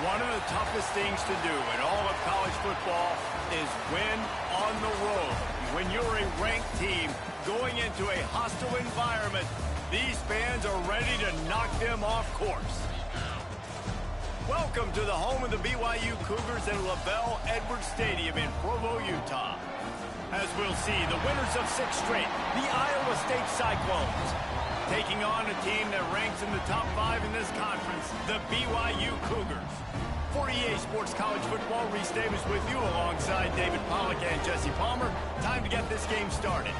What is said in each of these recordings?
One of the toughest things to do in all of college football is win on the road. When you're a ranked team going into a hostile environment, these fans are ready to knock them off course. Welcome to the home of the BYU Cougars at LaBelle Edwards Stadium in Provo, Utah. As we'll see, the winners of 6 straight, the Iowa State Cyclones, taking on a team that ranks in the top 5 in this conference, the BYU Cougars. For EA Sports College Football, Reese Davis with you alongside David Pollack and Jesse Palmer. Time to get this game started.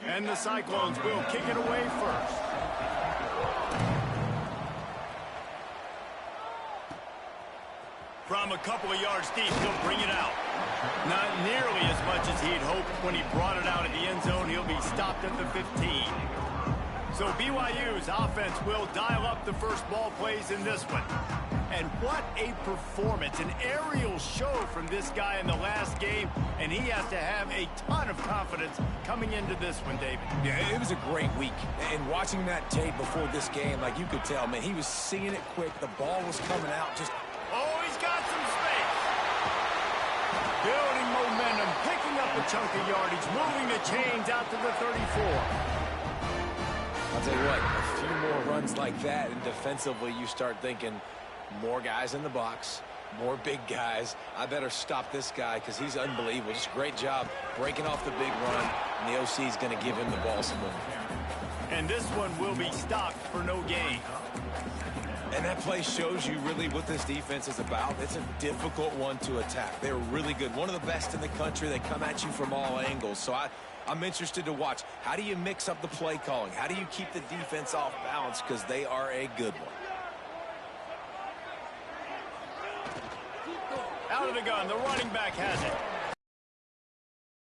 And the Cyclones will kick it away first. From a couple of yards deep, he'll bring it out. Not nearly as much as he'd hoped when he brought it out of the end zone. He'll be stopped at the 15. So BYU's offense will dial up the first ball plays in this one. And what a performance, an aerial show from this guy in the last game, and he has to have a ton of confidence coming into this one, David. Yeah, it was a great week. And watching that tape before this game, like you could tell, man, he was seeing it quick. The ball was coming out just... Oh, he's got some space. Building momentum, picking up a chunk of yardage, moving the chains out to the 34. I'll tell you what, a few more runs like that, and defensively you start thinking... More guys in the box, more big guys. I better stop this guy because he's unbelievable. Just great job breaking off the big run, and the OC is going to give him the ball some more. And this one will be stopped for no gain. And that play shows you really what this defense is about. It's a difficult one to attack. They're really good. One of the best in the country. They come at you from all angles. So I'm interested to watch. How do you mix up the play calling? How do you keep the defense off balance? Because they are a good one. Out of the gun, the running back has it.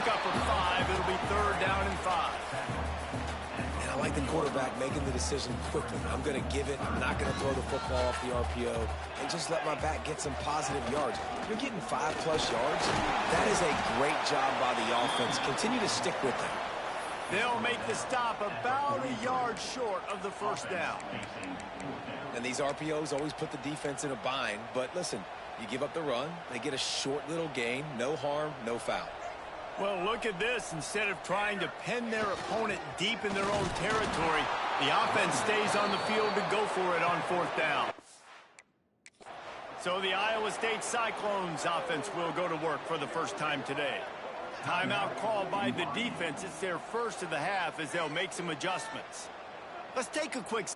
Up for 5, it'll be 3rd down and 5. And I like the quarterback making the decision quickly. I'm going to give it. I'm not going to throw the football off the RPO and just let my back get some positive yards. You're getting 5+ yards. That is a great job by the offense. Continue to stick with that. They'll make the stop about a yard short of the first down. And these RPOs always put the defense in a bind. But listen, you give up the run, they get a short little gain, no harm, no foul. Well, look at this. Instead of trying to pin their opponent deep in their own territory, the offense stays on the field to go for it on fourth down. So the Iowa State Cyclones offense will go to work for the first time today. Timeout called by the defense. It's their first of the half as they'll make some adjustments. Let's take a quick...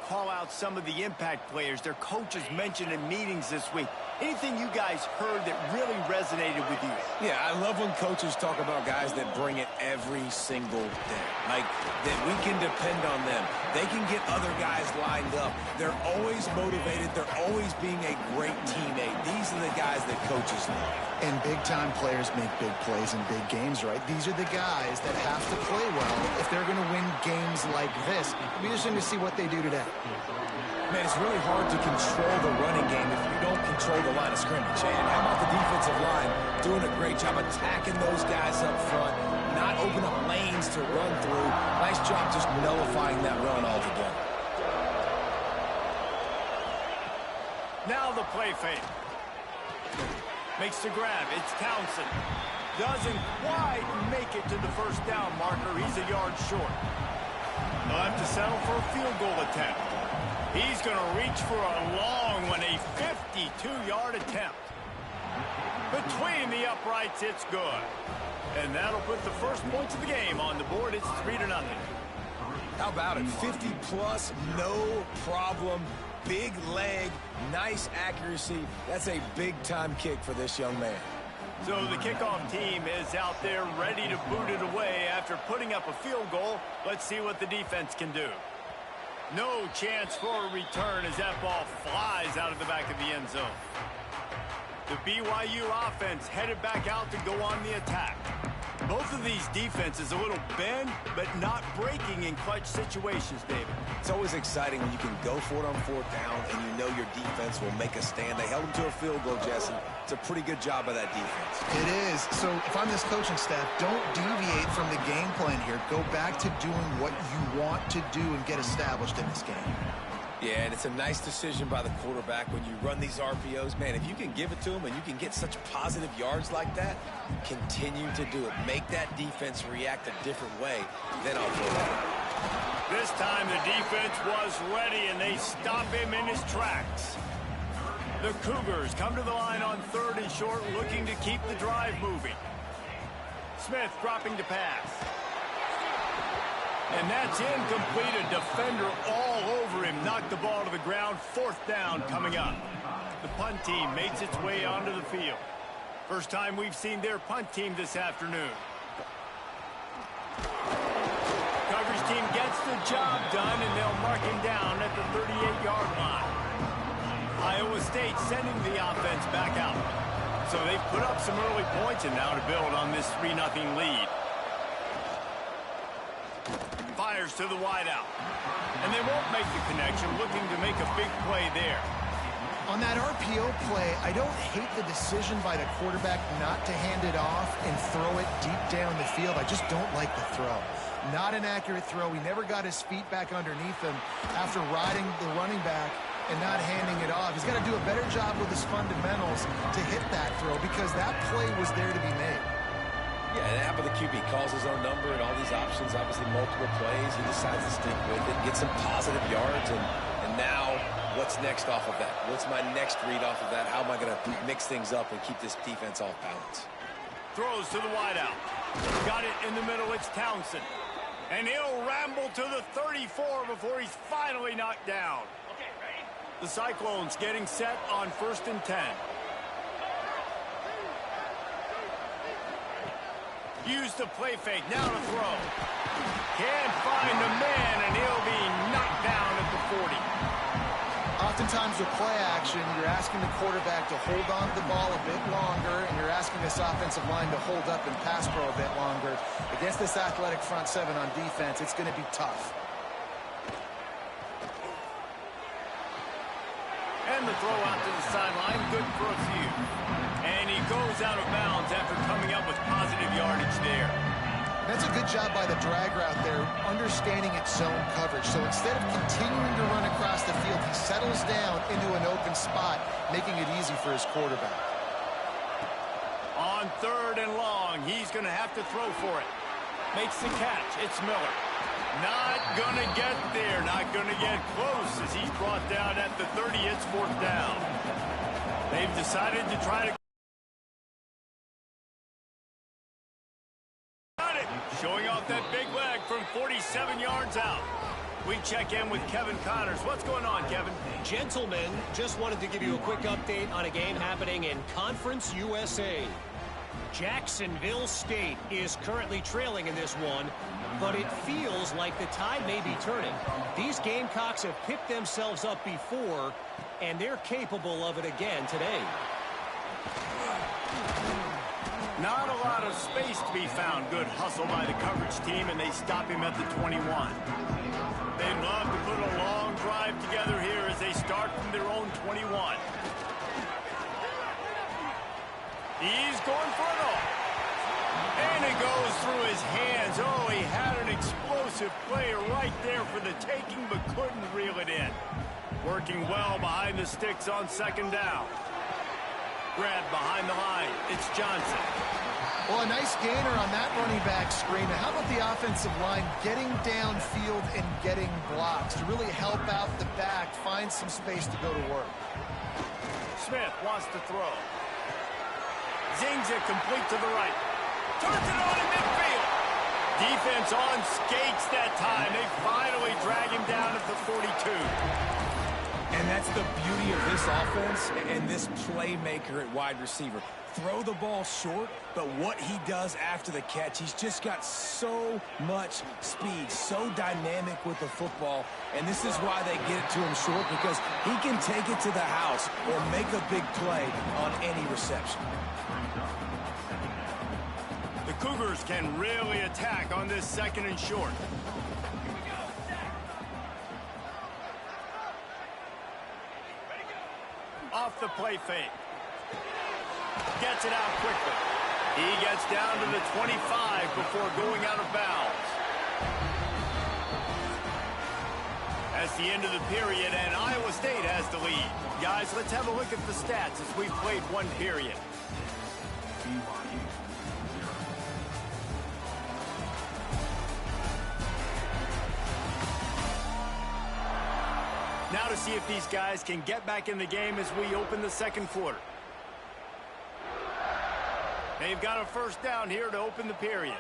call out some of the impact players their coaches mentioned in meetings this week. Anything you guys heard that really resonated with you? Yeah, I love when coaches talk about guys that bring it every single day. Like, that we can depend on them. They can get other guys lined up. They're always motivated. They're always being a great teammate. These are the guys that coaches love. And big-time players make big plays in big games, right? These are the guys that have to play well if they're going to win games like this. It'll be interesting to see what they do today. Man, it's really hard to control the running game if you don't control the line of scrimmage. And how about the defensive line doing a great job attacking those guys up front, not open up lanes to run through. Nice job just nullifying that run altogether. Now the play fake. Makes the grab. It's Townsend. Doesn't quite make it to the first down marker. He's a yard short. They'll have to settle for a field goal attempt. He's going to reach for a long one, a 52-yard attempt. Between the uprights, it's good. And that'll put the first points of the game on the board. It's 3-0. How about it? 50-plus, no problem. Big leg, nice accuracy. That's a big-time kick for this young man. So the kickoff team is out there ready to boot it away after putting up a field goal. Let's see what the defense can do. No chance for a return as that ball flies out of the back of the end zone. The BYU offense headed back out to go on the attack. Both of these defenses a little bend, but not breaking in clutch situations, David. It's always exciting when you can go for it on fourth down and you know your defense will make a stand. They held them to a field goal, Jesse. It's a pretty good job by that defense. It is. So if I'm this coaching staff, don't deviate from the game plan here. Go back to doing what you want to do and get established in this game. Yeah, and it's a nice decision by the quarterback when you run these RPOs. Man, if you can give it to them and you can get such positive yards like that, continue to do it. Make that defense react a different way, then I'll throw it. This time the defense was ready, and they stop him in his tracks. The Cougars come to the line on 3rd and short, looking to keep the drive moving. Smith dropping to pass. And that's incomplete. A defender all over him. Knocked the ball to the ground. 4th down coming up. The punt team makes its way onto the field. First time we've seen their punt team this afternoon. Coverage team gets the job done, and they'll mark him down at the 38-yard line. Iowa State sending the offense back out. So they've put up some early points, and now to build on this 3-0 lead. Fires to the wideout. And they won't make the connection, looking to make a big play there. On that RPO play, I don't hate the decision by the quarterback not to hand it off and throw it deep down the field. I just don't like the throw. Not an accurate throw. He never got his feet back underneath him after riding the running back and not handing it off. He's got to do a better job with his fundamentals to hit that throw because that play was there to be made. Yeah, and how about the QB? Calls his own number and all these options, obviously multiple plays. He decides to stick with it, get some positive yards, and now what's next off of that? What's my next read off of that? How am I going to mix things up and keep this defense off balance? Throws to the wideout. Got it in the middle. It's Townsend. And he'll ramble to the 34 before he's finally knocked down. The Cyclones getting set on 1st and 10. Use the play fake. Now to throw. Can't find the man, and he'll be knocked down at the 40. oftentimes with play action, you're asking the quarterback to hold on to the ball a bit longer, and you're asking this offensive line to hold up and pass pro a bit longer. Against this athletic front seven on defense, it's going to be tough. And the throw out to the sideline, good for a few. And he goes out of bounds after coming up with positive yardage there. That's a good job by the drag route there, understanding its zone coverage. So instead of continuing to run across the field, he settles down into an open spot, making it easy for his quarterback. On 3rd and long, he's going to have to throw for it. Makes the catch. It's Miller. Not going to get there. Not going to get close as he's brought down at the 30. It's 4th down. They've decided to try to... Got it. Showing off that big leg from 47 yards out. We check in with Kevin Connors. What's going on, Kevin? Gentlemen, just wanted to give you a quick update on a game happening in Conference USA. Jacksonville State is currently trailing in this one, but it feels like the tide may be turning. These Gamecocks have picked themselves up before, and they're capable of it again today. Not a lot of space to be found. Good hustle by the coverage team, and they stop him at the 21. They'd love to put a long drive together here as they start from their own 21. He's going for it all. And it goes through his hands. Oh, he had an explosive play right there for the taking, but couldn't reel it in. Working well behind the sticks on 2nd down. Grab behind the line. It's Johnson. Well, a nice gainer on that running back screen. Now, how about the offensive line getting downfield and getting blocks to really help out the back, find some space to go to work? Smith wants to throw. Zings it complete to the right. Turns it on in midfield. Defense on skates that time. They finally drag him down at the 42. And that's the beauty of this offense and this playmaker at wide receiver. Throw the ball short, but what he does after the catch, he's just got so much speed, so dynamic with the football, and this is why they get it to him short, because he can take it to the house or make a big play on any reception. The Cougars can really attack on this 2nd and short. Off the play fake. Gets it out quickly. He gets down to the 25 before going out of bounds. That's the end of the period, and Iowa State has the lead. Guys, let's have a look at the stats as we've played one period. Now to see if these guys can get back in the game as we open the 2nd quarter. They've got a 1st down here to open the period.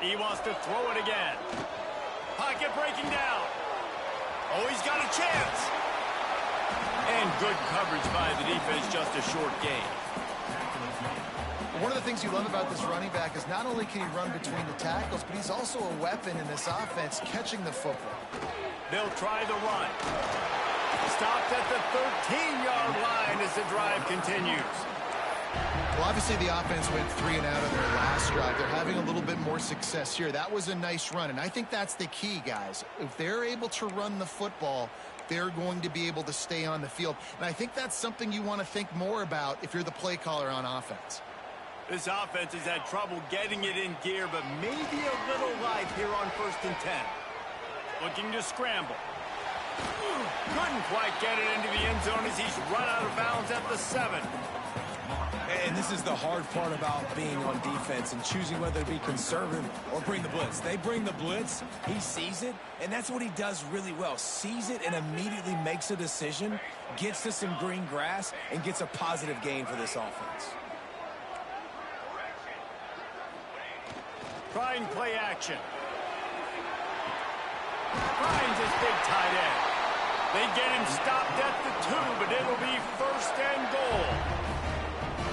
He wants to throw it again. Pocket breaking down. Oh, he's got a chance. And good coverage by the defense, just a short gain. One of the things you love about this running back is not only can he run between the tackles, but he's also a weapon in this offense, catching the football. They'll try the run. Stopped at the 13-yard line as the drive continues. Well, obviously the offense went 3 and out on their last drive. They're having a little bit more success here. That was a nice run, and I think that's the key, guys. If they're able to run the football, they're going to be able to stay on the field. And I think that's something you want to think more about if you're the play caller on offense. This offense has had trouble getting it in gear, but maybe a little light here on 1st and 10. Looking to scramble. Couldn't quite get it into the end zone as he's run out of bounds at the 7. And this is the hard part about being on defense and choosing whether to be conservative or bring the blitz. They bring the blitz, he sees it, and that's what he does really well. Sees it and immediately makes a decision, gets to some green grass, and gets a positive gain for this offense. Trying play action. Finds his big tight end. They get him stopped at the 2, but it'll be 1st and goal.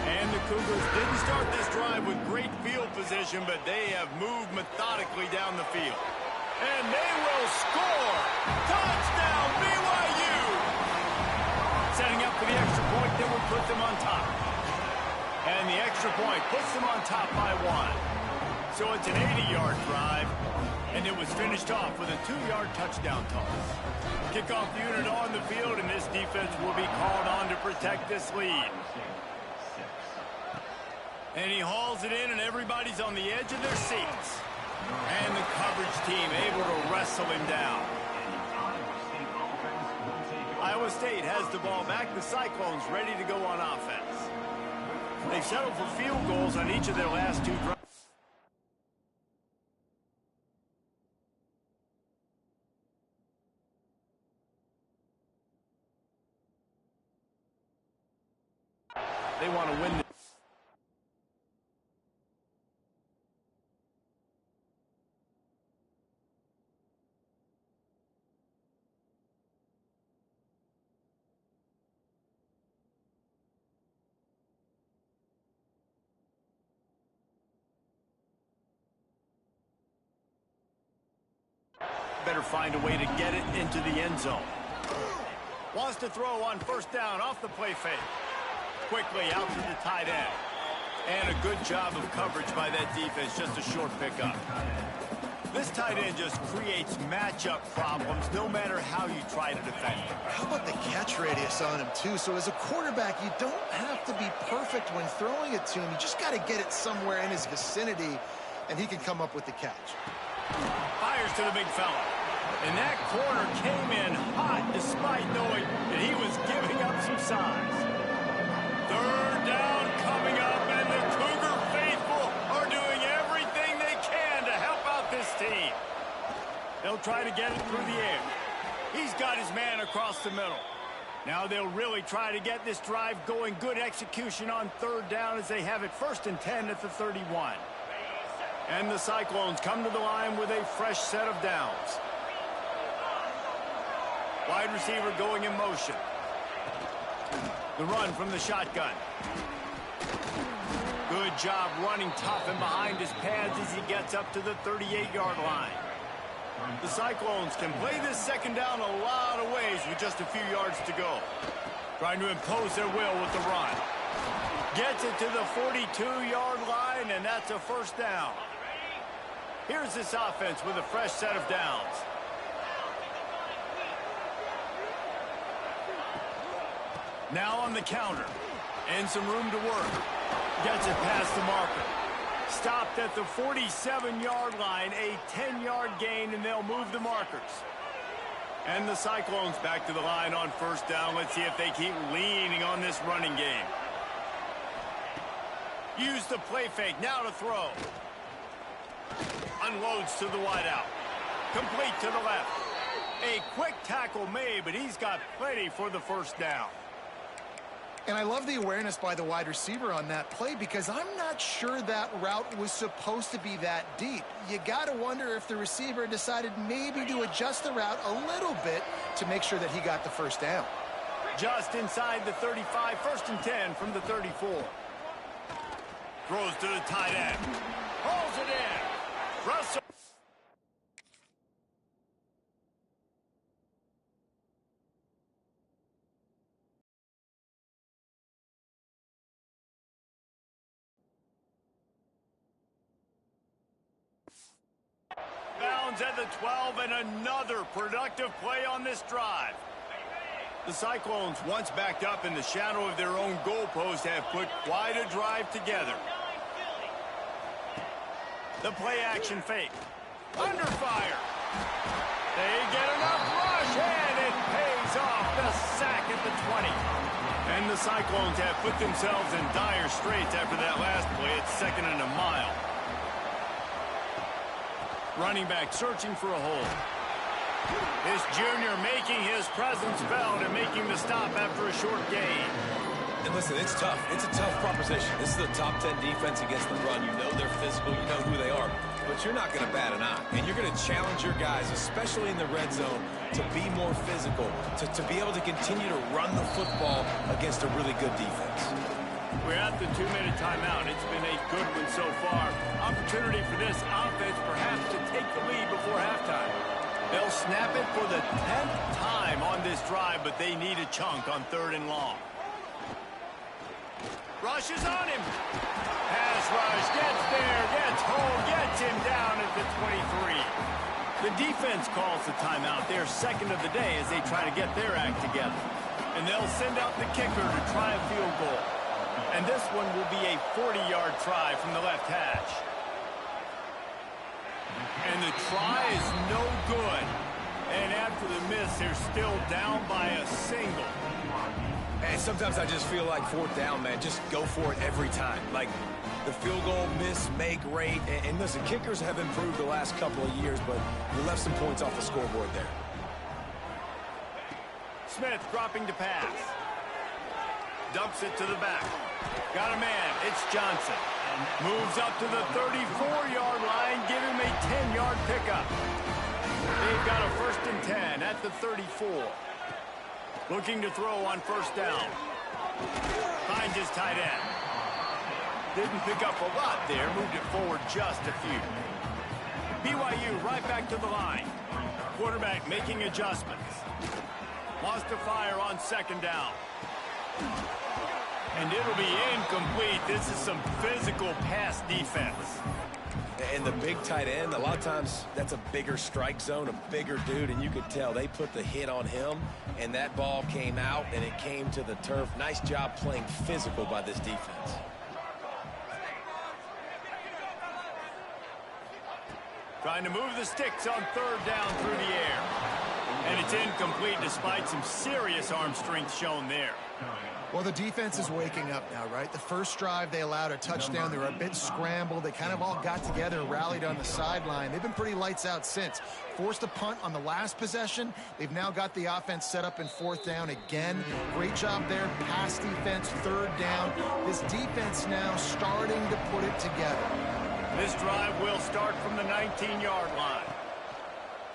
And the Cougars didn't start this drive with great field position, but they have moved methodically down the field. And they will score. put them on top. And the extra point puts them on top by 1. So it's an 80-yard drive, and it was finished off with a 2-yard touchdown toss. Kickoff unit on the field, and this defense will be called on to protect this lead. And he hauls it in, and everybody's on the edge of their seats. And the coverage team able to wrestle him down. Iowa State has the ball back. The Cyclones ready to go on offense. They've settled for field goals on each of their last 2 drives. They want to win this. Better find a way to get it into the end zone. Wants to throw on first down off the play fake. Quickly out to the tight end. And a good job of coverage by that defense. Just a short pickup. This tight end just creates matchup problems no matter how you try to defend him. How about the catch radius on him, too? So as a quarterback, you don't have to be perfect when throwing it to him. You just got to get it somewhere in his vicinity, and he can come up with the catch. Fires to the big fella. And that corner came in hot despite knowing that he was giving up some size. 3rd down coming up, and the Cougar faithful are doing everything they can to help out this team. They'll try to get it through the air. He's got his man across the middle. Now they'll really try to get this drive going. Good execution on 3rd down as they have it 1st and 10 at the 31. And the Cyclones come to the line with a fresh set of downs. Wide receiver going in motion. The run from the shotgun. Good job running tough and behind his pads as he gets up to the 38-yard line. The Cyclones can play this 2nd down a lot of ways with just a few yards to go. Trying to impose their will with the run. Gets it to the 42-yard line, and that's a 1st down. Here's this offense with a fresh set of downs. Now on the counter. And some room to work. Gets it past the marker. Stopped at the 47-yard line. A 10-yard gain, and they'll move the markers. And the Cyclones back to the line on 1st down. Let's see if they keep leaning on this running game. Use the play fake. Now to throw. Unloads to the wideout. Complete to the left. A quick tackle made, but he's got plenty for the 1st down. And I love the awareness by the wide receiver on that play because I'm not sure that route was supposed to be that deep. You got to wonder if the receiver decided maybe to adjust the route a little bit to make sure that he got the 1st down. Just inside the 35, 1st and 10 from the 34. Throws to the tight end. Pulls it in. Russell. Bounds at the 12, and another productive play on this drive. The Cyclones, once backed up in the shadow of their own goalpost, have put quite a drive together. The play action fake. Under fire. They get enough rush, and it pays off. The sack at the 20. And the Cyclones have put themselves in dire straits after that last play. It's 2nd and a mile. Running back searching for a hole. This junior making his presence felt and making the stop after a short gain. And listen, it's tough. It's a tough proposition. This is the top 10 defense against the run. You know they're physical. You know who they are. But you're not going to bat an eye. And you're going to challenge your guys, especially in the red zone, to be more physical, to be able to continue to run the football against a really good defense. We're at the 2-minute timeout. It's been a good one so far. Opportunity for this offense perhaps to take the lead before halftime. They'll snap it for the 10th time on this drive, but they need a chunk on 3rd and long. Rushes on him. Pass rush, gets there, gets home, gets him down at the 23. The defense calls the timeout. They're second of the day as they try to get their act together. And they'll send out the kicker to try a field goal. And this one will be a 40-yard try from the left hash. And the try is no good. And after the miss, they're still down by a single. And sometimes I just feel like fourth down, man, just go for it every time. Like the field goal miss, make rate. And listen, kickers have improved the last couple of years, but we left some points off the scoreboard there. Smith dropping to pass. Dumps it to the back. Got a man. It's Johnson. Moves up to the 34-yard line. Give him a 10-yard pickup. They've got a 1st and 10 at the 34. Looking to throw on 1st down. Finds his tight end. Didn't pick up a lot there. Moved it forward just a few. BYU right back to the line. Quarterback making adjustments. Wants to fire on 2nd down. And it'll be incomplete. This is some physical pass defense. And the big tight end, a lot of times that's a bigger strike zone, a bigger dude, and you could tell they put the hit on him, and that ball came out, and it came to the turf. Nice job playing physical by this defense. Trying to move the sticks on 3rd down through the air. And it's incomplete despite some serious arm strength shown there. Well, the defense is waking up now, right? The first drive, they allowed a touchdown. They were a bit scrambled. They kind of all got together and rallied on the sideline. They've been pretty lights out since. Forced a punt on the last possession. They've now got the offense set up in 4th down again. Great job there. Pass defense, 3rd down. This defense now starting to put it together. This drive will start from the 19-yard line.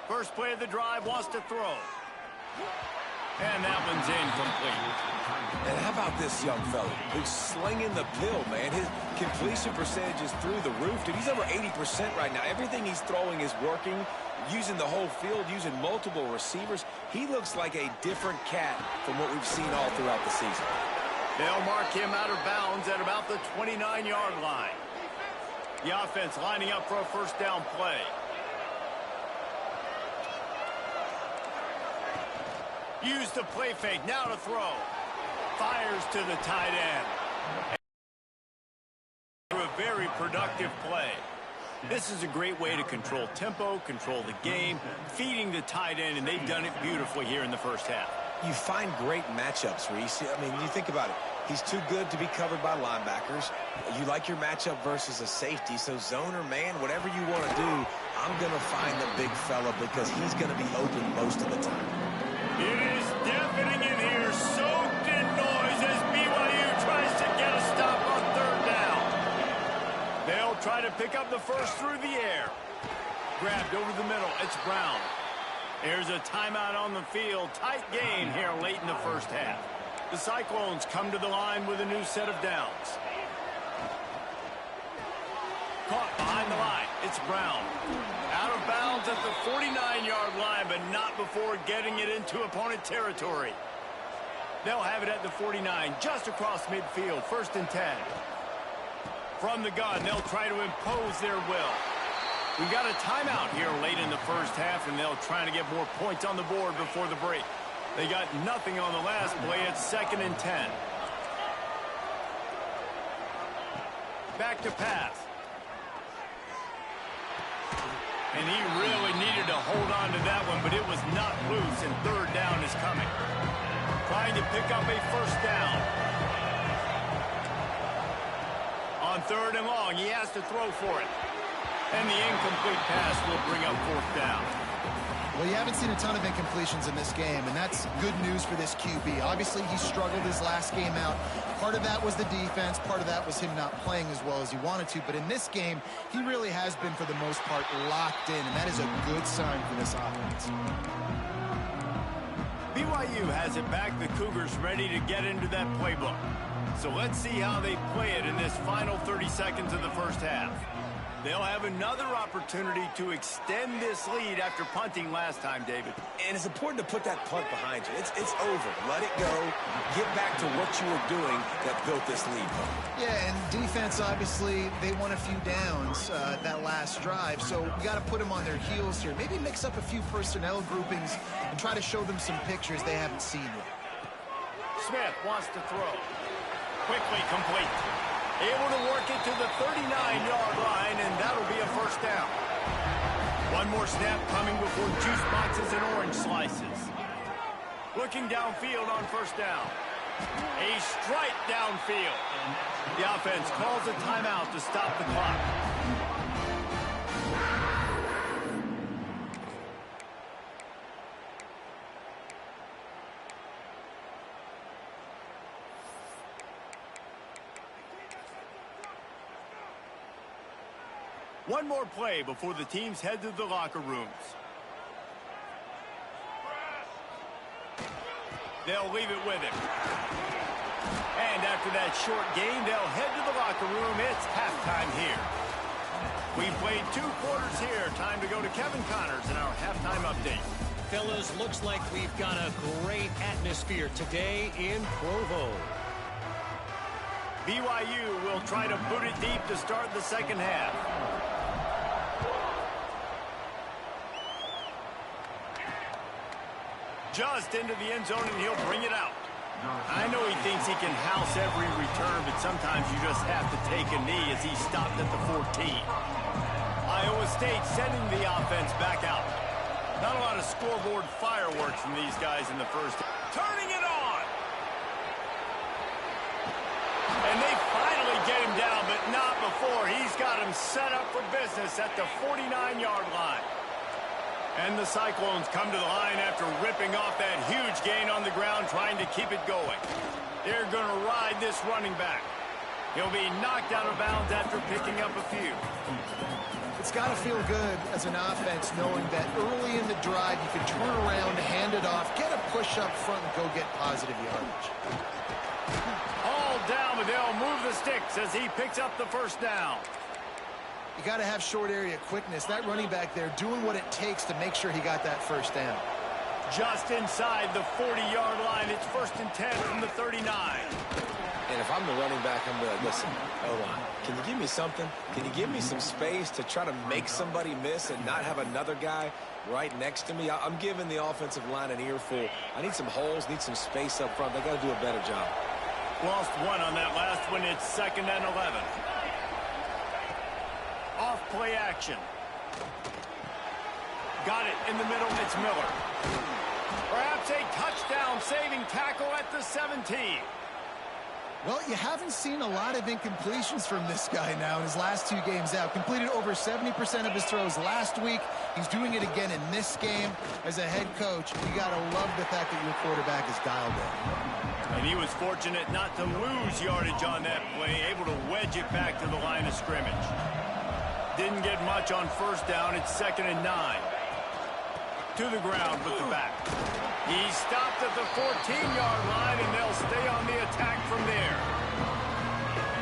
First play of the drive, wants to throw. And that one's incomplete. And how about this young fella who's slinging the pill, man? His completion percentage is through the roof. Dude, he's over 80% right now. Everything he's throwing is working, using the whole field, using multiple receivers. He looks like a different cat from what we've seen all throughout the season. They'll mark him out of bounds at about the 29-yard line. The offense lining up for a 1st down play. Use the play fake. Now to throw. Fires to the tight end. Through a very productive play. This is a great way to control tempo, control the game, feeding the tight end, and they've done it beautifully here in the 1st half. You find great matchups, Reese. I mean, you think about it. He's too good to be covered by linebackers. You like your matchup versus a safety, so zone or man, whatever you want to do, I'm going to find the big fella because he's going to be open most of the time. It is deafening in here, soaked in noise as BYU tries to get a stop on 3rd down. They'll try to pick up the first through the air. Grabbed over the middle. It's Brown. There's a timeout on the field. Tight game here late in the 1st half. The Cyclones come to the line with a new set of downs. Caught behind the line. It's Brown. Out of bounds at the 49-yard line, but not before getting it into opponent territory. They'll have it at the 49, just across midfield, 1st and 10. From the gun, they'll try to impose their will. We've got a timeout here late in the 1st half, and they'll try to get more points on the board before the break. They got nothing on the last play. It's 2nd and 10. Back to pass. And he really needed to hold on to that one, but it was not loose, and 3rd down is coming. Trying to pick up a 1st down. On 3rd and long, he has to throw for it. And the incomplete pass will bring up 4th down. Well, you haven't seen a ton of incompletions in this game, and that's good news for this QB. Obviously, he struggled his last game out. Part of that was the defense. Part of that was him not playing as well as he wanted to. But in this game, he really has been, for the most part, locked in, and that is a good sign for this offense. BYU has it back. The Cougars ready to get into that playbook. So let's see how they play it in this final 30 seconds of the 1st half. They'll have another opportunity to extend this lead after punting last time, David. And it's important to put that punt behind you. It's over. Let it go. Get back to what you were doing that built this lead. Yeah, and defense, obviously, they won a few downs that last drive, so we got to put them on their heels here. Maybe mix up a few personnel groupings and try to show them some pictures they haven't seen yet. Smith wants to throw. Quickly complete. Able to work it to the 39-yard line, and that'll be a first down. One more snap coming before juice boxes and orange slices. Looking downfield on first down. A strike downfield. The offense calls a timeout to stop the clock. One more play before the teams head to the locker rooms. They'll leave it with him. And after that short gain, they'll head to the locker room. It's halftime here. We've played 2 quarters here. Time to go to Kevin Connors in our halftime update. Fellas, looks like we've got a great atmosphere today in Provo. BYU will try to boot it deep to start the second half. Just into the end zone, and he'll bring it out. I know he thinks he can house every return, but sometimes you just have to take a knee as he stopped at the 14. Iowa State sending the offense back out. Not a lot of scoreboard fireworks from these guys in the first. Turning it on! And they finally get him down, but not before. He's got him set up for business at the 49-yard line. And the Cyclones come to the line after ripping off that huge gain on the ground, trying to keep it going. They're going to ride this running back. He'll be knocked out of bounds after picking up a few. It's got to feel good as an offense knowing that early in the drive you can turn around, hand it off, get a push up front, and go get positive yardage. All down, but they'll move the sticks as he picks up the first down. You got to have short area quickness. That running back there doing what it takes to make sure he got that first down. Just inside the 40-yard line. It's 1st and 10 from the 39. And if I'm the running back, I'm going to listen. Hold on. Can you give me something? Can you give me some space to try to make somebody miss and not have another guy right next to me? I'm giving the offensive line an earful. I need some holes, need some space up front. They got to do a better job. Lost one on that last one. It's 2nd and 11. Off play action. Got it in the middle. It's Miller. Perhaps a touchdown saving tackle at the 17. Well, you haven't seen a lot of incompletions from this guy now in his last 2 games out. Completed over 70% of his throws last week. He's doing it again in this game. As a head coach, you got to love the fact that your quarterback is dialed in. And he was fortunate not to lose yardage on that play, able to wedge it back to the line of scrimmage. Didn't get much on first down. It's 2nd and 9. To the ground with the back. He stopped at the 14-yard line, and they'll stay on the attack from there.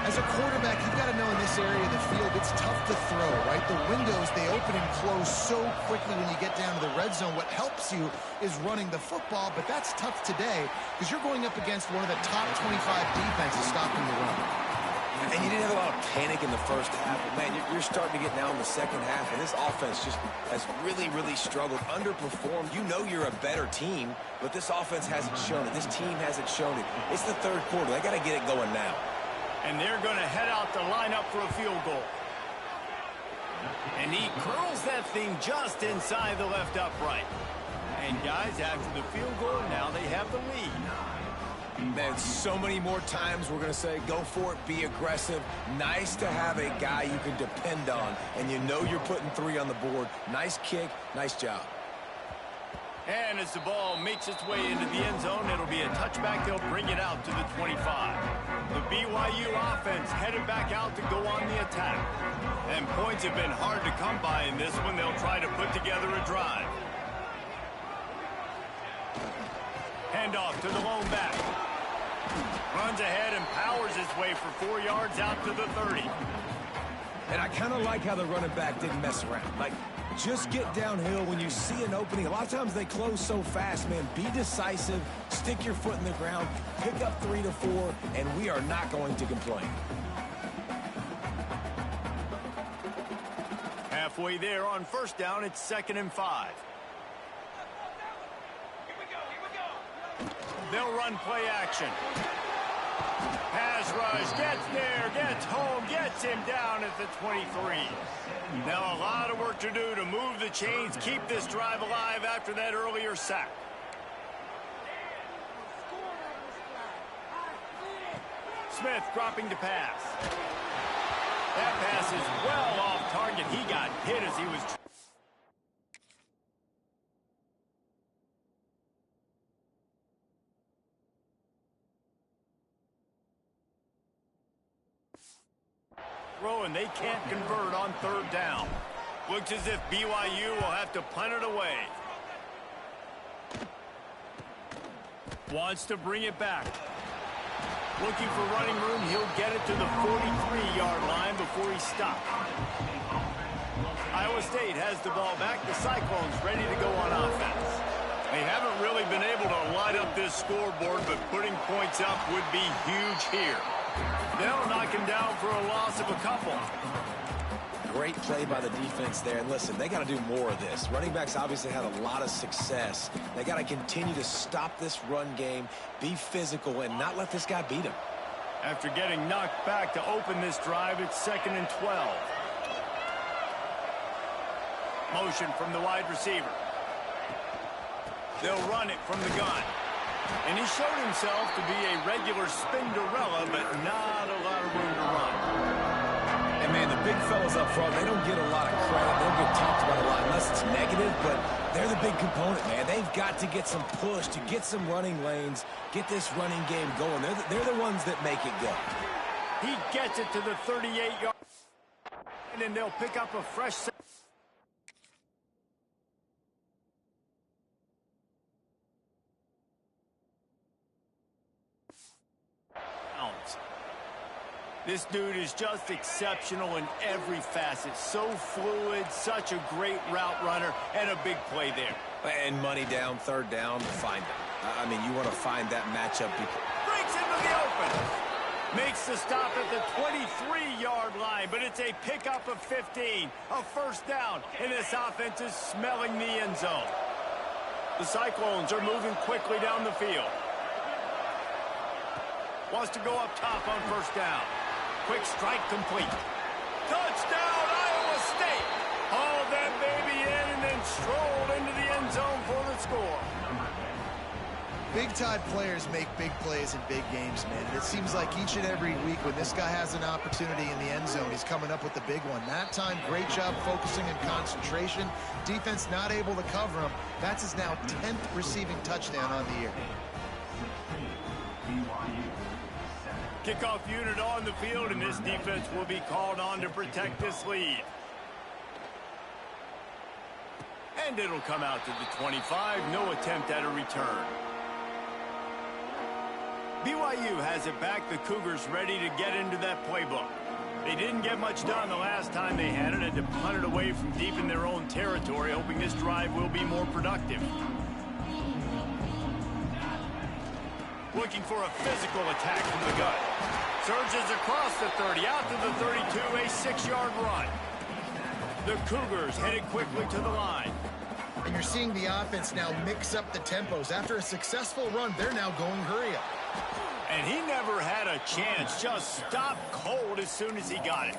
As a quarterback, you've got to know in this area of the field, it's tough to throw, right? The windows, they open and close so quickly when you get down to the red zone. What helps you is running the football, but that's tough today because you're going up against one of the top 25 defenses stopping the run. And you didn't have a lot of panic in the first half. But man, you're starting to get now in the second half, and this offense just has really, really struggled, underperformed. You know you're a better team, but this offense hasn't shown it. This team hasn't shown it. It's the 3rd quarter. They got to get it going now. And they're going to head out to line up for a field goal. And he curls that thing just inside the left upright. And guys, after the field goal, now they have the lead. Man, so many more times we're going to say, go for it, be aggressive. Nice to have a guy you can depend on, and you know you're putting 3 on the board. Nice kick, nice job. And as the ball makes its way into the end zone, it'll be a touchback. They'll bring it out to the 25. The BYU offense headed back out to go on the attack. And points have been hard to come by in this one. They'll try to put together a drive. Handoff to the lone back. Runs ahead and powers his way for 4 yards out to the 30. And I kind of like how the running back didn't mess around. Like, just get downhill when you see an opening. A lot of times they close so fast, man. Be decisive, stick your foot in the ground, pick up 3 to 4, and we are not going to complain. Halfway there on first down, it's 2nd and 5. They'll run play action. Pass rush, gets there, gets home, gets him down at the 23. Now a lot of work to do to move the chains, keep this drive alive after that earlier sack. Smith dropping to pass. That pass is well off target. He got hit as he was... and they can't convert on 3rd down. Looks as if BYU will have to punt it away. Wants to bring it back. Looking for running room. He'll get it to the 43-yard line before he stops. Iowa State has the ball back. The Cyclones ready to go on offense. They haven't really been able to light up this scoreboard, but putting points up would be huge here. They'll knock him down for a loss of a couple. Great play by the defense there. And listen, they got to do more of this. Running backs obviously had a lot of success. They got to continue to stop this run game, be physical, and not let this guy beat him. After getting knocked back to open this drive, it's 2nd and 12. Motion from the wide receiver. They'll run it from the gun. And he showed himself to be a regular Spinderella, but not a lot of room to run. And, man, the big fellas up front, they don't get a lot of credit. They don't get talked about a lot unless it's negative, but they're the big component, man. They've got to get some push, to get some running lanes, get this running game going. They're the ones that make it go. He gets it to the 38-yard line, and then they'll pick up a fresh set. This dude is just exceptional in every facet. So fluid, such a great route runner, and a big play there. And money down, 3rd down, find him. I mean, you want to find that matchup. Breaks into the open. Makes the stop at the 23-yard line, but it's a pickup of 15. A 1st down, and this offense is smelling the end zone. The Cyclones are moving quickly down the field. Wants to go up top on 1st down. Quick strike complete. Touchdown, Iowa State. Hauled that baby in and then strolled into the end zone for the score. Big-time players make big plays in big games, man. And it seems like each and every week when this guy has an opportunity in the end zone, he's coming up with the big one. That time, great job focusing and concentration. Defense not able to cover him. That's his now 10th receiving touchdown on the year. Kickoff unit on the field, and this defense will be called on to protect this lead. And it'll come out to the 25. No attempt at a return. BYU has it back. The Cougars ready to get into that playbook. They didn't get much done the last time they had it. Had to punt it away from deep in their own territory, hoping this drive will be more productive. Looking for a physical attack from the gut. Surges across the 30, out to the 32, a 6-yard run. The Cougars headed quickly to the line. And you're seeing the offense now mix up the tempos. After a successful run, they're now going hurry up. And he never had a chance. Just stopped cold as soon as he got it.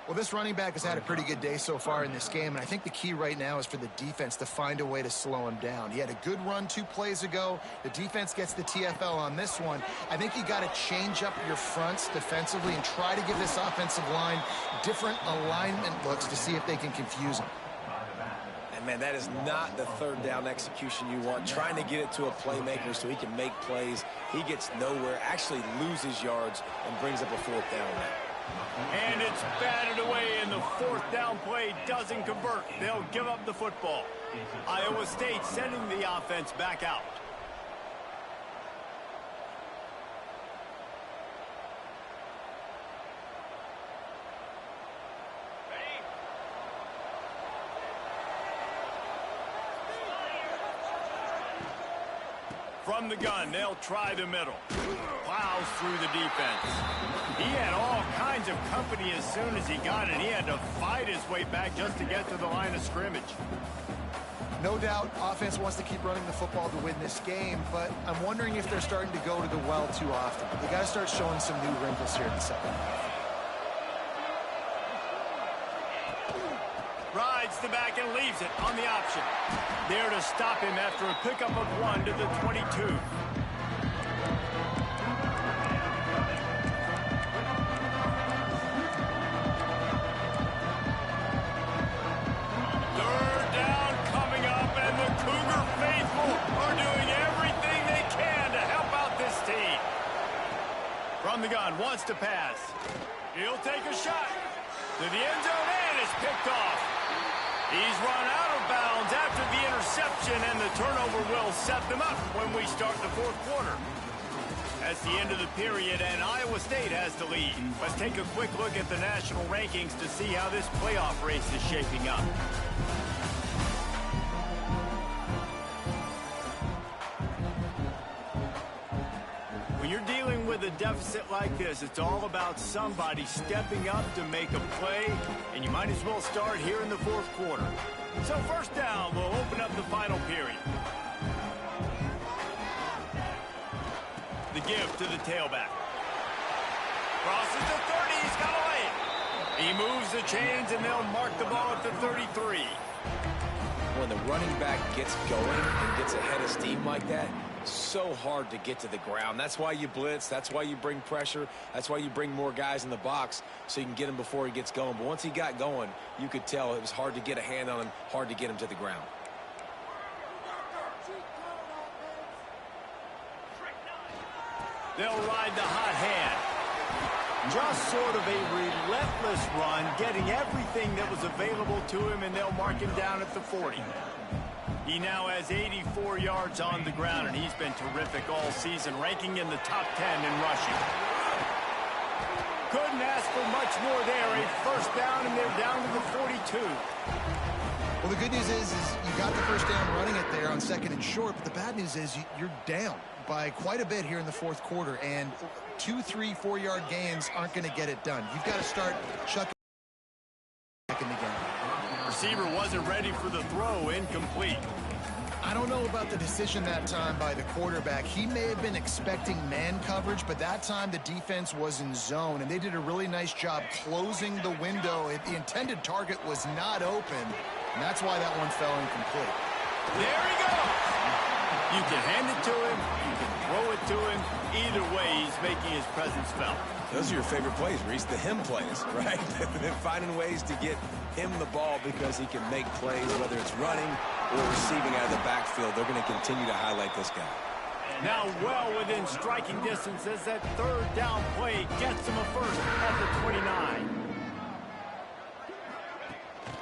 Well, this running back has had a pretty good day so far in this game, and I think the key right now is for the defense to find a way to slow him down. He had a good run 2 plays ago. The defense gets the TFL on this one. I think you got to change up your fronts defensively and try to give this offensive line different alignment looks to see if they can confuse him. And, man, that is not the 3rd down execution you want. Trying to get it to a playmaker so he can make plays. He gets nowhere, actually loses yards, and brings up a 4th down now. And it's batted away, and the 4th down play doesn't convert. They'll give up the football. Iowa State sending the offense back out. From the gun, they'll try the middle. Plows through the defense. He had all kinds of company as soon as he got it. He had to fight his way back just to get to the line of scrimmage. No doubt, offense wants to keep running the football to win this game, but I'm wondering if they're starting to go to the well too often. They got to start showing some new wrinkles here in the second half. Rides the back and leaves it on the option. There to stop him after a pickup of 1 to the 22. From the gun, wants to pass. He'll take a shot to the end zone and is picked off. He's run out of bounds after the interception, and the turnover will set them up when we start the fourth quarter. That's the end of the period, and Iowa State has the lead. Let's take a quick look at the national rankings to see how this playoff race is shaping up. With a deficit like this, it's all about somebody stepping up to make a play, and you might as well start here in the fourth quarter. So first down, we'll open up the final period. The give to the tailback. Crosses the 30, he's got away. He moves the chains, and they'll mark the ball at the 33. When the running back gets going and gets ahead of steam like that, so hard to get to the ground. That's why you blitz. That's why you bring pressure. That's why you bring more guys in the box so you can get him before he gets going. But once he got going, you could tell it was hard to get a hand on him, hard to get him to the ground. They'll ride the hot hand. Just sort of a relentless run, getting everything that was available to him, and they'll mark him down at the 40. He now has 84 yards on the ground, and he's been terrific all season, ranking in the top 10 in rushing. Couldn't ask for much more there. A first down, and they're down to the 42. Well, the good news is you got the first down running it there on 2nd and short, but the bad news is you're down by quite a bit here in the fourth quarter, and 2, 3, 4-yard gains aren't going to get it done. You've got to start chucking back in the game. Receiver wasn't ready for the throw, incomplete. I don't know about the decision that time by the quarterback. He may have been expecting man coverage, but that time the defense was in zone, and they did a really nice job closing the window. The intended target was not open, and that's why that one fell incomplete. There he goes. You can hand it to him, you can throw it to him. Either way, he's making his presence felt. Those are your favorite plays, Reese, the him plays, right? They're finding ways to get him the ball because he can make plays, whether it's running or receiving out of the backfield. They're going to continue to highlight this guy. Now well within striking distance as that third down play gets him a first at the 29.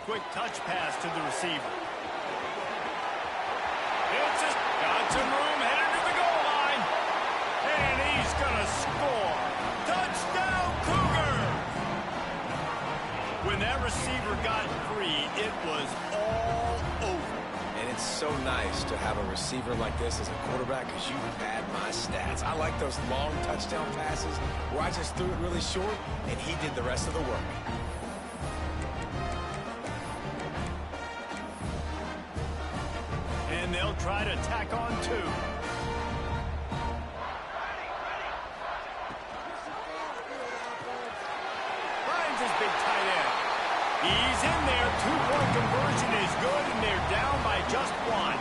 Quick touch pass to the receiver. It's just got some room, headed to the goal line. And he's going to score. Touchdown, Cougar! When that receiver got free, it was all over. And it's so nice to have a receiver like this as a quarterback because you pad my stats. I like those long touchdown passes where I just threw it really short and he did the rest of the work. And they'll try to tack on 2. Finds his big tight end. He's in there. 2-point conversion is good, and they're down by just 1.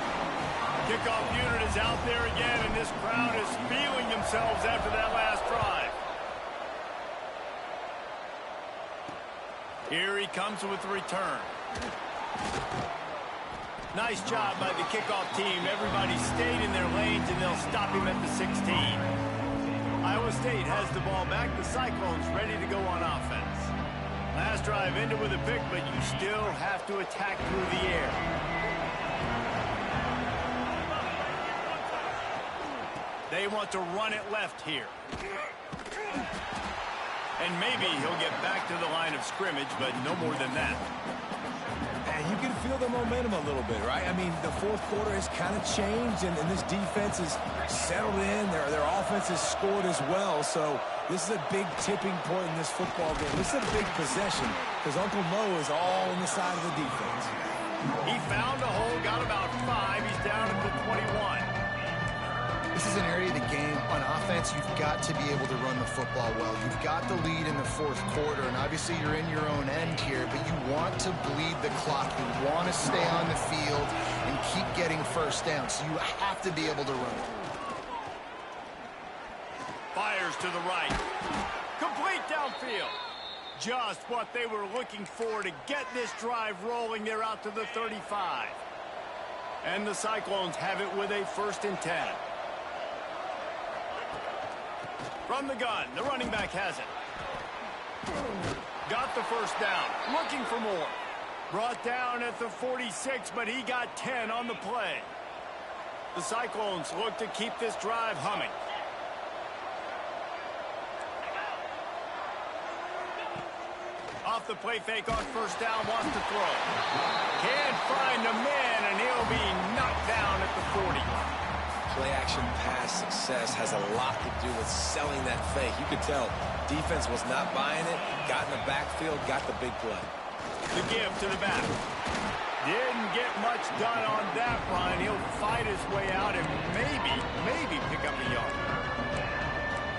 Kickoff unit is out there again, and this crowd is feeling themselves after that last drive. Here he comes with the return. Nice job by the kickoff team. Everybody stayed in their lanes, and they'll stop him at the 16. Iowa State has the ball back. The Cyclones ready to go on offense. Last drive ended with a pick, but you still have to attack through the air. They want to run it left here. And maybe he'll get back to the line of scrimmage, but no more than that. And you can feel the momentum a little bit, right? I mean, the fourth quarter has kind of changed, and this defense is settled in. Their offense has scored as well, so this is a big tipping point in this football game. This is a big possession because Uncle Mo is all on the side of the defense. He found a hole, got about 5. He's down at the 21. This is an area of the game on offense you've got to be able to run the football well. You've got the lead in the fourth quarter, and obviously you're in your own end here, but you want to bleed the clock. You want to stay on the field and keep getting first down, so you have to be able to run it. Fires to the right. Complete downfield. Just what they were looking for to get this drive rolling. They're out to the 35. And the Cyclones have it with a 1st and 10. From the gun, the running back has it. Got the first down, looking for more. Brought down at the 46, but he got 10 on the play. The Cyclones look to keep this drive humming. Off the play fake on first down, wants to throw. Can't find a man, and he'll be knocked down at the 40. Play-action pass success has a lot to do with selling that fake. You could tell defense was not buying it, got in the backfield, got the big play. The give to the back. Didn't get much done on that run. He'll fight his way out and maybe pick up a yard.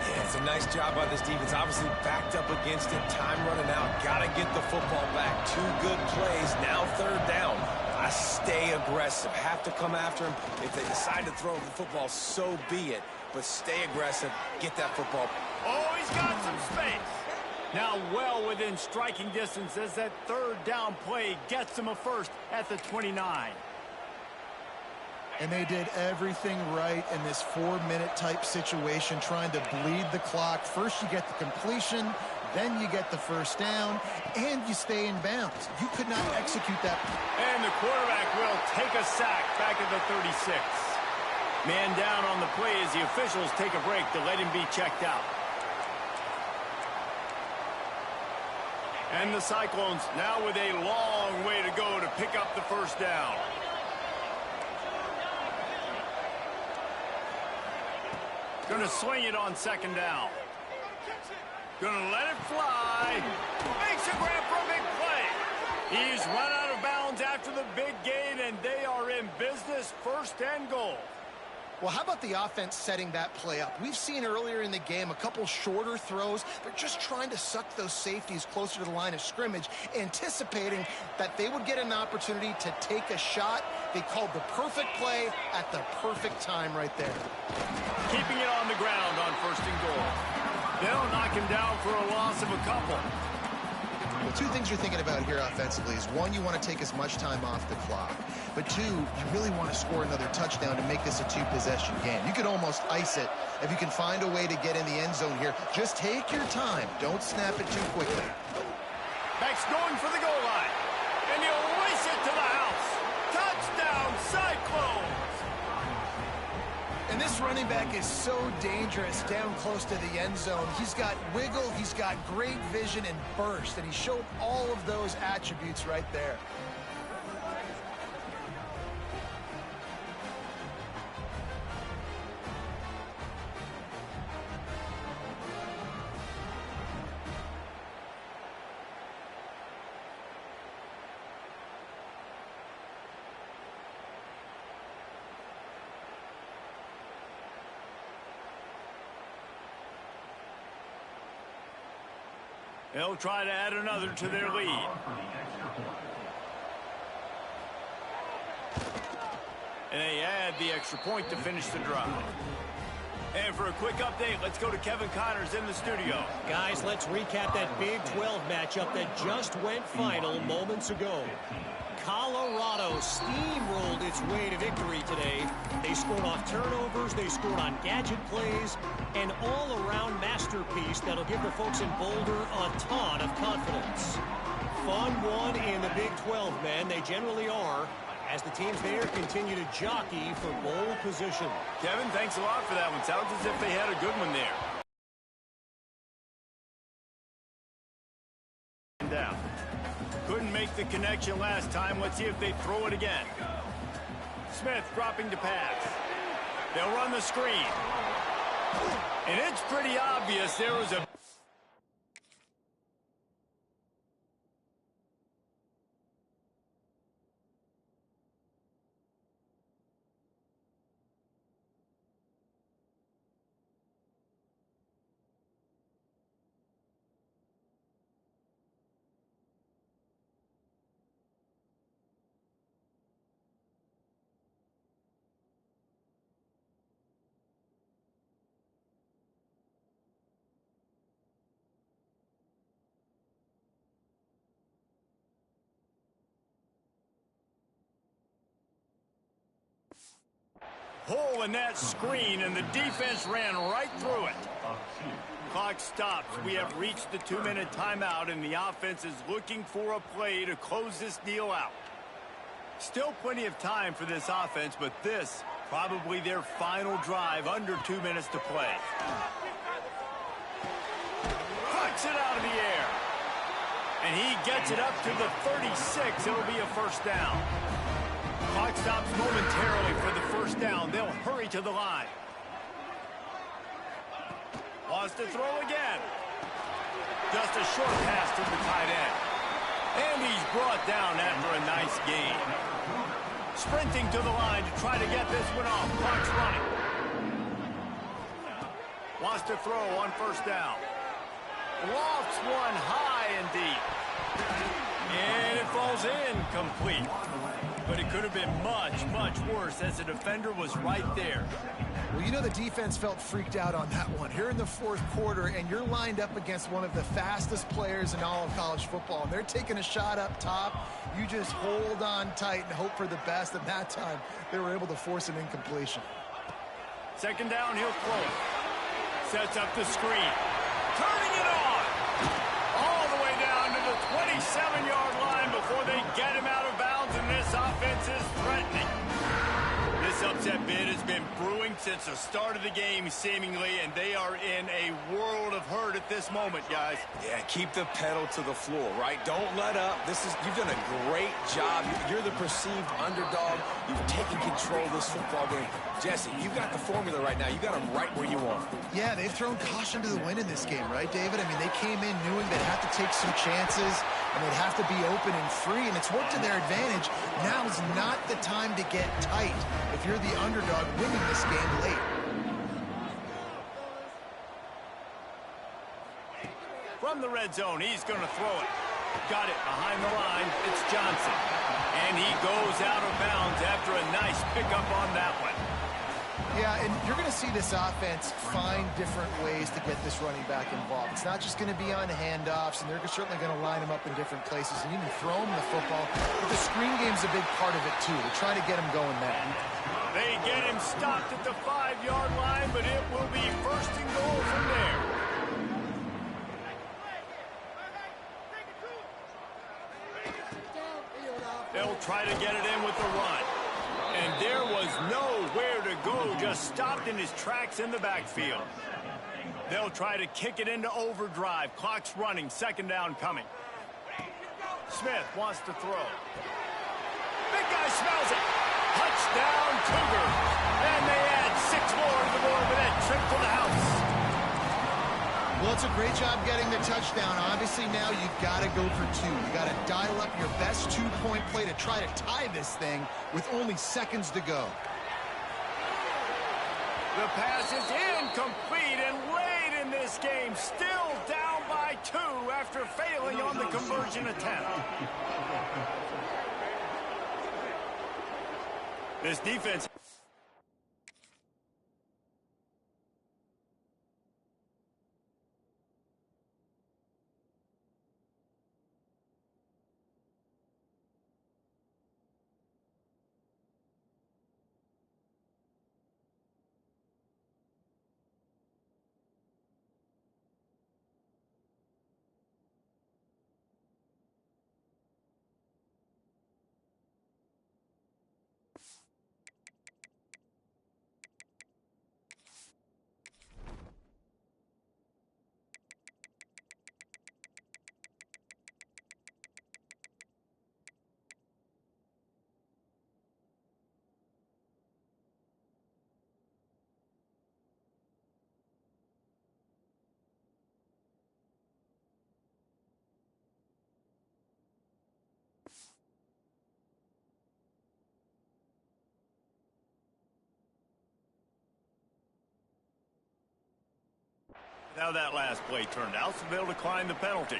Yeah, it's a nice job by this defense. Obviously backed up against it, time running out. Got to get the football back. 2 good plays, now 3rd down. I stay aggressive. Have to come after him. If they decide to throw the football, so be it. But stay aggressive. Get that football. Oh, he's got some space. Now well within striking distance as that 3rd down play gets him a 1st at the 29. And they did everything right in this 4-minute type situation, trying to bleed the clock. First you get the completion, then you get the first down, and you stay in bounds. You could not execute that. And the quarterback will take a sack back at the 36. Man down on the play as the officials take a break to let him be checked out. And the Cyclones now with a long way to go to pick up the first down. Going to swing it on 2nd down. Going to let it fly. Makes a grab for a big play. He's run out of bounds after the big gain, and they are in business, 1st and goal. Well, how about the offense setting that play up? We've seen earlier in the game a couple shorter throws. They're just trying to suck those safeties closer to the line of scrimmage, anticipating that they would get an opportunity to take a shot. They called the perfect play at the perfect time right there. Keeping it on the ground on 1st and goal. They'll knock him down for a loss of a couple. Well, 2 things you're thinking about here offensively is, 1, you want to take as much time off the clock. But 2, you really want to score another touchdown to make this a 2-possession game. You could almost ice it if you can find a way to get in the end zone here. Just take your time. Don't snap it too quickly. Back's going for the goal line. And he'll race it to the house. Touchdown, Cyclones! And this running back is so dangerous down close to the end zone. He's got wiggle, he's got great vision and burst, and he showed all of those attributes right there. They'll try to add another to their lead. And they add the extra point to finish the drive. And for a quick update, let's go to Kevin Connors in the studio. Guys, let's recap that Big 12 matchup that just went final moments ago. Colorado steamrolled its way to victory today. They scored off turnovers, they scored on gadget plays, an all-around masterpiece that'll give the folks in Boulder a ton of confidence. Fun one in the Big 12, man. They generally are, as the teams there continue to jockey for bowl position. Kevin, thanks a lot for that one. Sounds as if they had a good one there. Down. Couldn't make the connection last time. Let's see if they throw it again. Smith dropping to pass. They'll run the screen. And it's pretty obvious there was a... hole in that screen, and the defense ran right through it. Clock stops. We have reached the 2-minute timeout, and the offense is looking for a play to close this deal out. Still plenty of time for this offense, but this probably their final drive under 2 minutes to play. Flicks it out of the air. And he gets it up to the 36. It'll be a first down. Clock stops momentarily for the first down. They'll hurry to the line. Wants to throw again. Just a short pass to the tight end. And he's brought down after a nice gain. Sprinting to the line to try to get this one off. Clock's running. Wants to throw on first down. Lofts one high and deep. And it falls incomplete. But it could have been much, much worse as the defender was right there. Well, you know the defense felt freaked out on that one. Here in the fourth quarter, and you're lined up against one of the fastest players in all of college football, and they're taking a shot up top. You just hold on tight and hope for the best. At that time, they were able to force an incompletion. Second down, he'll throw it. Sets up the screen. Turning it on. All the way down to the 27-yard line before they get him out of bounds, and this offense is threatening. This upset bid has been brewing since the start of the game, seemingly, and they are in a world of hurt at this moment, guys. Yeah, keep the pedal to the floor, right? Don't let up. You've done a great job. You're the perceived underdog. You've taken control of this football game. Jesse, you got the formula right now. You got them right where you want. Yeah, they've thrown caution to the wind in this game, right, David? I mean, they came in knowing they'd have to take some chances, and they'd have to be open and free, and it's worked to their advantage. Now's not the time to get tight if you're the underdog winning this game late. From the red zone, he's going to throw it. Got it behind the line. It's Johnson. And he goes out of bounds after a nice pickup on that one. Yeah, and you're going to see this offense find different ways to get this running back involved. It's not just going to be on handoffs, and they're certainly going to line him up in different places and even throw him the football. But the screen game's a big part of it, too. They try to get him going there. They get him stopped at the 5-yard line, but it will be first and goal from there. They'll try to get it in with the run. And there was nowhere to go, just stopped in his tracks in the backfield. They'll try to kick it into overdrive. Clock's running, second down coming. Smith wants to throw. Big guy smells it. Touchdown, Cougars. And they add 6 more to the board with that trip to the house. Well, it's a great job getting the touchdown. Obviously, now you've got to go for 2. You've got to dial up your best 2-point play to try to tie this thing with only seconds to go. The pass is incomplete, and late in this game, still down by 2 after failing on the conversion attempt. This defense... how that last play turned out, so they'll decline the penalty.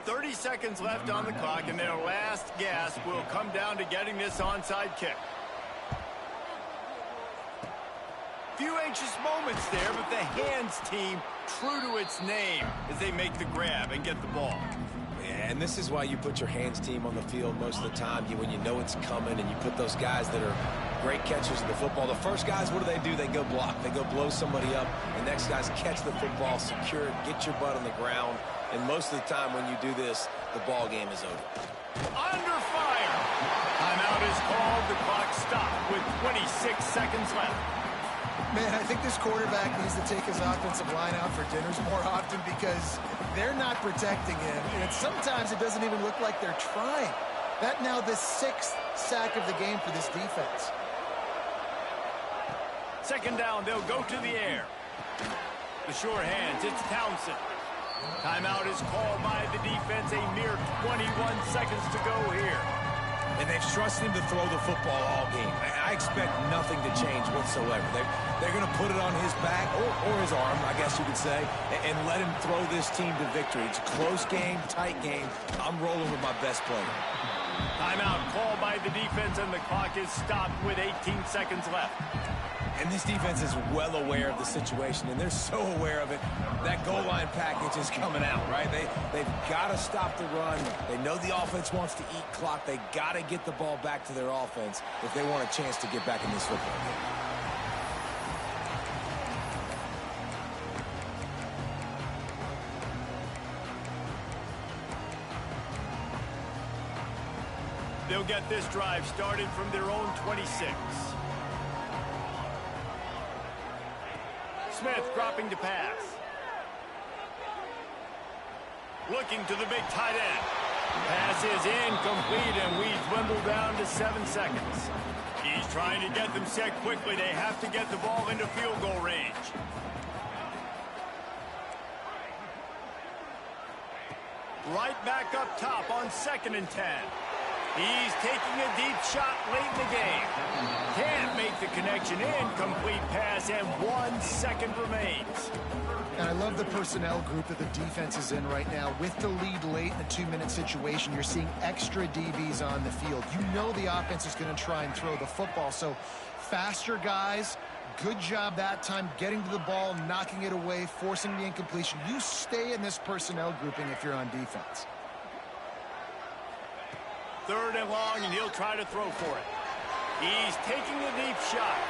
30 seconds left on the clock, and their last gasp will come down to getting this onside kick. Few anxious moments there, but the hands team true to its name as they make the grab and get the ball. Yeah, and this is why you put your hands team on the field most of the time. When you know it's coming, and you put those guys that are great catchers of the football. The first guys, what do? They go block. They go blow somebody up. The next guys catch the football, secure it, get your butt on the ground. And most of the time when you do this, the ball game is over. Under fire. Timeout is called. The clock stopped with 26 seconds left. Man, I think this quarterback needs to take his offensive line out for dinners more often because they're not protecting him. And sometimes it doesn't even look like they're trying. That now the 6th sack of the game for this defense. Second down, they'll go to the air. The sure hands, it's Townsend. Timeout is called by the defense. A mere 21 seconds to go here. And they've trusted him to throw the football all game. I expect nothing to change whatsoever. They're going to put it on his back, or his arm, I guess you could say, and let him throw this team to victory. It's a close game, tight game. I'm rolling with my best player. Timeout called by the defense, and the clock is stopped with 18 seconds left. And this defense is well aware of the situation, and they're so aware of it. That goal line package is coming out, right? They've got to stop the run. They know the offense wants to eat clock. They got to get the ball back to their offense if they want a chance to get back in this football game. They'll get this drive started from their own 26. Smith dropping to pass. Looking to the big tight end. Pass is incomplete, and we dwindle down to 7 seconds. He's trying to get them set quickly. They have to get the ball into field goal range. Right back up top on 2nd and 10. He's taking a deep shot late in the game. Can't make the connection. Incomplete pass, and 1 second remains. And I love the personnel group that the defense is in right now. With the lead late in a 2-minute situation, you're seeing extra DBs on the field. You know the offense is going to try and throw the football. So faster guys, good job that time getting to the ball, knocking it away, forcing the incompletion. You stay in this personnel grouping if you're on defense. 3rd and long, and he'll try to throw for it. He's taking a deep shot.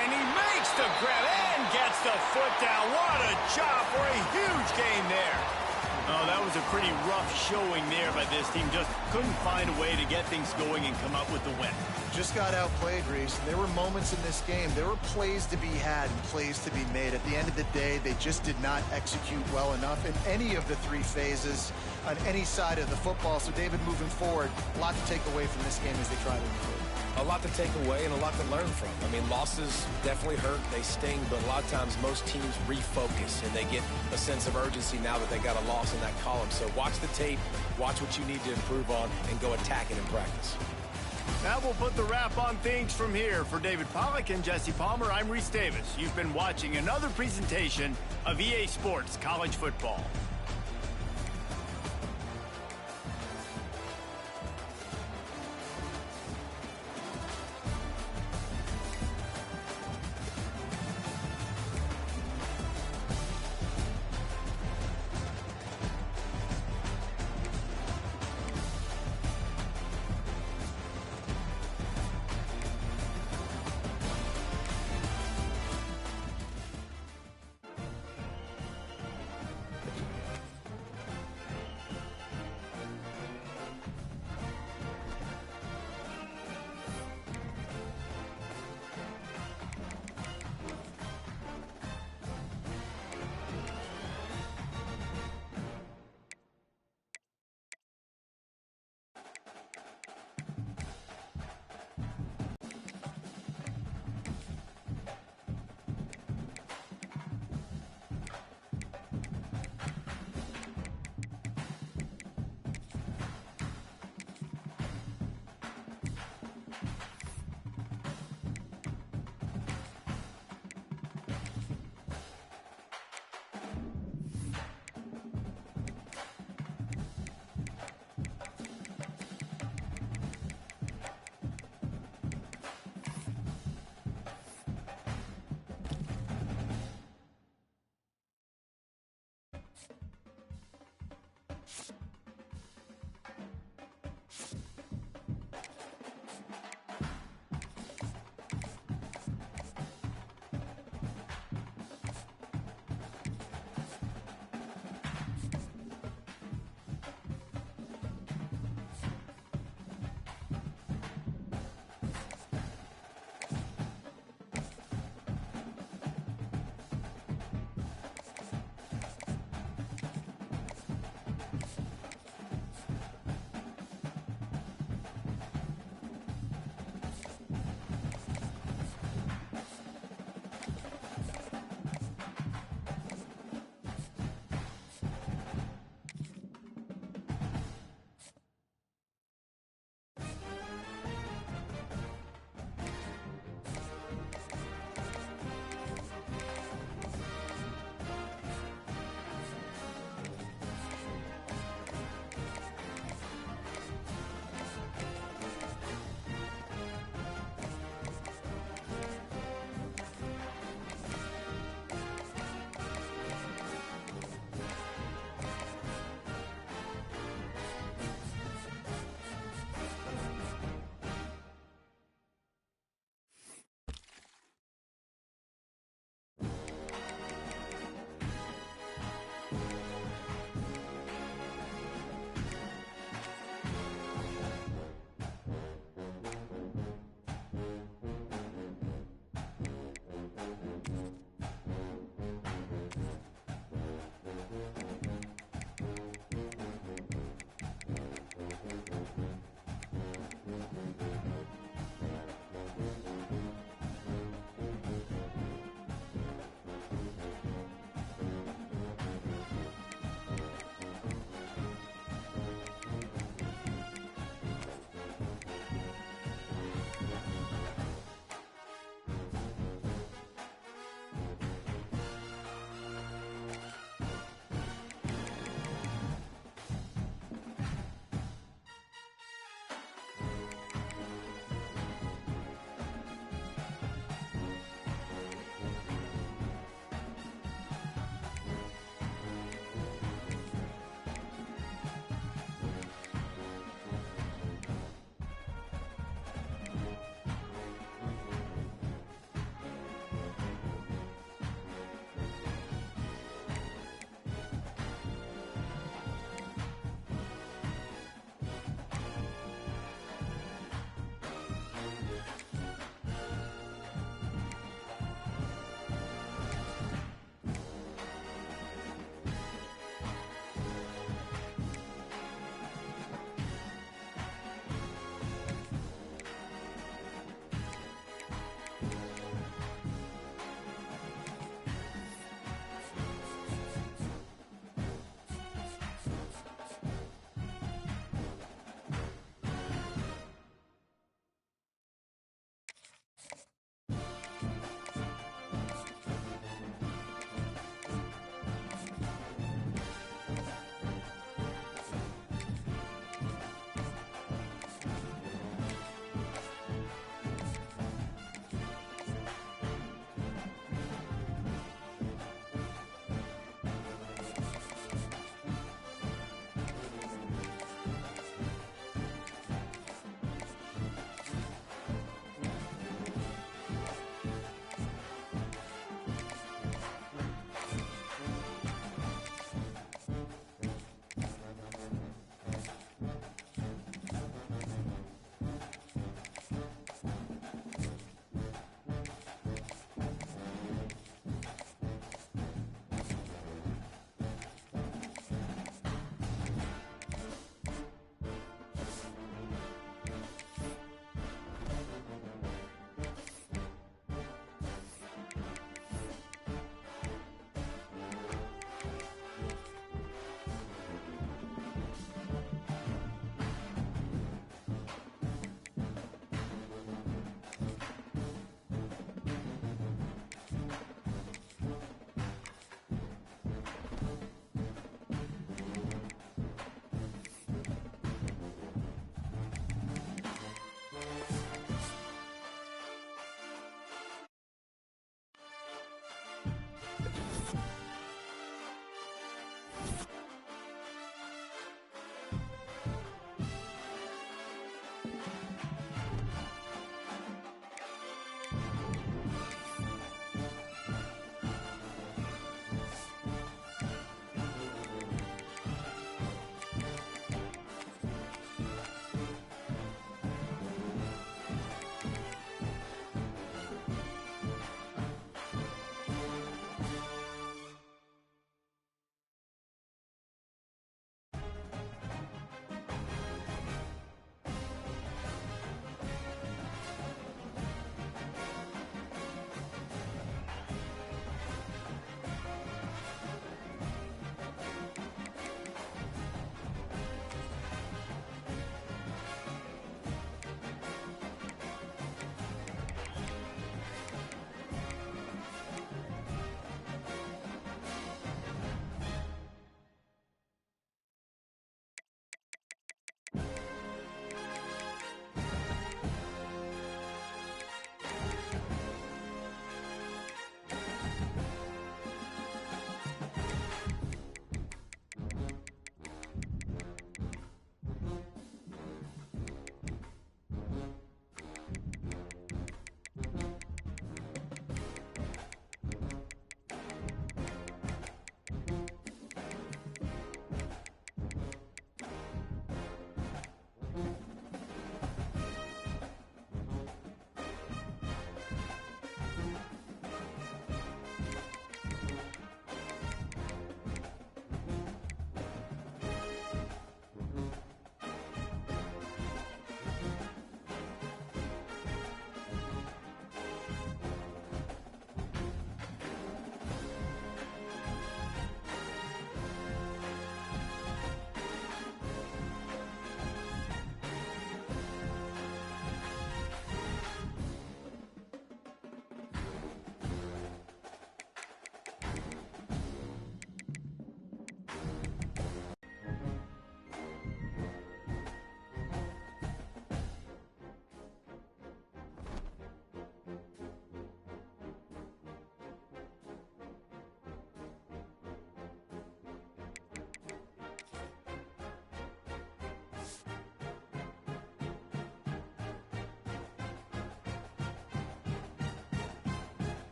And he makes the grab and gets the foot down. What a job for a huge gain there. Oh, that was a pretty rough showing there by this team. Just couldn't find a way to get things going and come up with the win. Just got outplayed, Reese. There were moments in this game. There were plays to be had and plays to be made. At the end of the day, they just did not execute well enough in any of the 3 phases on any side of the football. So, David, moving forward, a lot to take away from this game as they try to improve. A lot to take away and a lot to learn from. I mean, losses definitely hurt. They sting, but a lot of times most teams refocus and they get a sense of urgency now that they got a loss in that column. So watch the tape, watch what you need to improve on, and go attack it in practice. Now we'll put the wrap on things from here. For David Pollack and Jesse Palmer, I'm Reese Davis. You've been watching another presentation of EA Sports College Football.